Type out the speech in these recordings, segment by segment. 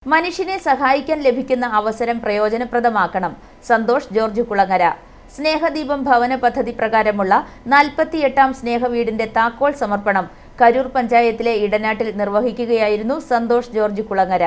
മനുഷ്യനെ സഹായിക്കാൻ ലഭിക്കുന്ന അവസരം പ്രയോജനപ്രദമാക്കണം. സന്തോഷ് ജോർജ് കുളങ്ങര. സ്നേഹദീപം ഭവന പദ്ധതി പ്രകാരമുള്ള 48ാം സ്നേഹവീടിന്റെ താക്കോൽ സമർപ്പണം കരൂർ പഞ്ചായത്തിലെ ഇടനാട്ടിൽ നിർവഹിക്കുകയായിരുന്നു സന്തോഷ് ജോർജ് കുളങ്ങര.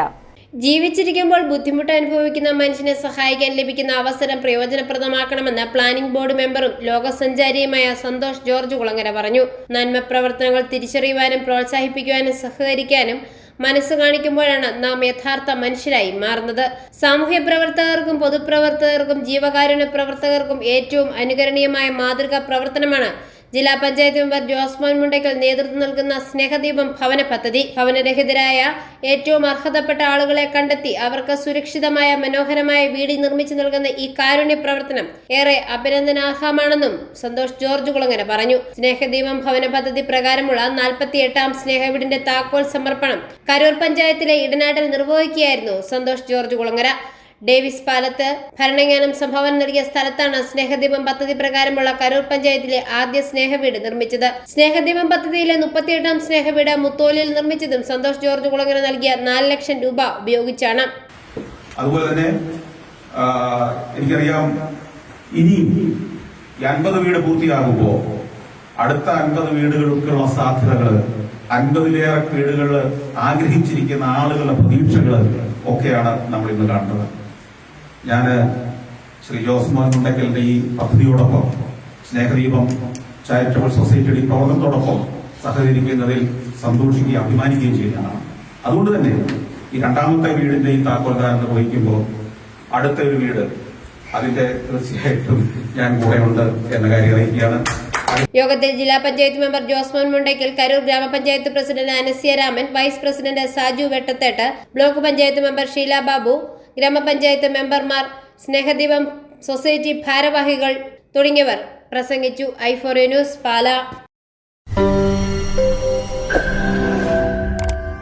ജീവിച്ചിരിക്കുമ്പോൾ ബുദ്ധിമുട്ട് അനുഭവിക്കുന്ന മനുഷ്യനെ സഹായിക്കാൻ ലഭിക്കുന്ന അവസരം പ്രയോജനപ്രദമാക്കണമെന്ന് പ്ലാനിംഗ് ബോർഡ് മെമ്പറും ലോകസഞ്ചാരിയുമായ സന്തോഷ് ജോർജ് കുളങ്ങര പറഞ്ഞു. നന്മ പ്രവർത്തനങ്ങൾ തിരിച്ചറിയുവാനും പ്രോത്സാഹിപ്പിക്കുവാനും സഹകരിക്കാനും മനസ്സ് കാണിക്കുമ്പോഴാണ് നാം യഥാർത്ഥ മനുഷ്യരായി മാറുന്നത്. സാമൂഹ്യ പ്രവർത്തകർക്കും പൊതുപ്രവർത്തകർക്കും ജീവകാരുണ്യ പ്രവർത്തകർക്കും ഏറ്റവും അനുകരണീയമായ മാതൃകാ പ്രവർത്തനമാണ് ജില്ലാ പഞ്ചായത്ത് മെമ്പർ ജോസ്മോൻ മുണ്ടയ്ക്കൽ നേതൃത്വം നൽകുന്ന സ്നേഹദീപം ഭവന പദ്ധതി. ഭവനരഹിതരായ ഏറ്റവും അർഹതപ്പെട്ട ആളുകളെ കണ്ടെത്തി അവർക്ക് സുരക്ഷിതമായ മനോഹരമായ വീട് നിർമ്മിച്ചു നൽകുന്ന ഈ കാരുണ്യ പ്രവർത്തനം ഏറെ അഭിനന്ദനാർഹമാണെന്നും സന്തോഷ് ജോർജ് കുളങ്ങര പറഞ്ഞു. സ്നേഹദീപം ഭവന പദ്ധതി പ്രകാരമുള്ള 48ാം സ്നേഹവീടിന്റെ താക്കോൽ സമർപ്പണം കരൂർ പഞ്ചായത്തിലെ ഇടനാട്ടിൽ നിർവഹിക്കുകയായിരുന്നു സന്തോഷ് ജോർജ് കുളങ്ങര. ഡേവിസ് പാലത്ത് ഭരണജ്ഞാനം സംഭാവന നൽകിയ സ്ഥലത്താണ് സ്നേഹദീപം പദ്ധതി പ്രകാരമുള്ള കരൂർ പഞ്ചായത്തിലെ ആദ്യ സ്നേഹവീട് നിർമ്മിച്ചത്. സ്നേഹദീപം പദ്ധതിയിലെ 38ാം സ്നേഹവീട് മുത്തോലിൽ നിർമ്മിച്ചതും സന്തോഷ് ജോർജ് കുളങ്ങര നൽകിയ 4 ലക്ഷം രൂപ ഉപയോഗിച്ചാണ്. അതുപോലെ തന്നെ എനിക്കറിയാം, ഇനി 50 വീട് പൂർത്തിയാകുമ്പോൾ അടുത്ത 50 വീടുകൾക്കുള്ള സാധ്യതകൾ, 50ലേറെ വീടുകൾ ആഗ്രഹിച്ചിരിക്കുന്ന ആളുകളുടെ പ്രതീക്ഷകൾ ഒക്കെയാണ് നമ്മൾ ഇന്ന് കാണുന്നത്. ഞാൻ ശ്രീ ജോസ്മോൻ മുണ്ടയ്ക്കലിന്റെ ഈ പദ്ധതിയോടൊപ്പം സ്നേഹദീപം ചാരിറ്റബിൾ സൊസൈറ്റിയുടെ ഈ പ്രവർത്തനത്തോടൊപ്പം സഹകരിക്കുന്നതിൽ സന്തോഷിക്കുകയും അഭിമാനിക്കുകയും ചെയ്യുന്നതാണ്. അതുകൊണ്ട് തന്നെ ഈ 2ാമത്തെ വീടിന്റെ ഈ താക്കോൽദാനം നിർവഹിക്കുമ്പോൾ അടുത്ത ഒരു വീട് അതിന്റെ തീർച്ചയായിട്ടും ഞാൻ കൂടെയുണ്ട് എന്ന കാര്യം അറിയിക്കുകയാണ്. യോഗത്തിൽ ജില്ലാ പഞ്ചായത്ത് മെമ്പർ ജോസ്മോൻ മുണ്ടയ്ക്കൽ, കരൂർ ഗ്രാമപഞ്ചായത്ത് president Anasya Raman, vice president Saju Vettathettu, block panchayat member Sheela Babu, ഗ്രാമപഞ്ചായത്ത് മെമ്പർമാർ, സ്നേഹദീപം സൊസൈറ്റി ഭാരവാഹികൾ തുടങ്ങിയവർ പ്രസംഗിച്ചു. i4A ന്യൂസ്, പാല.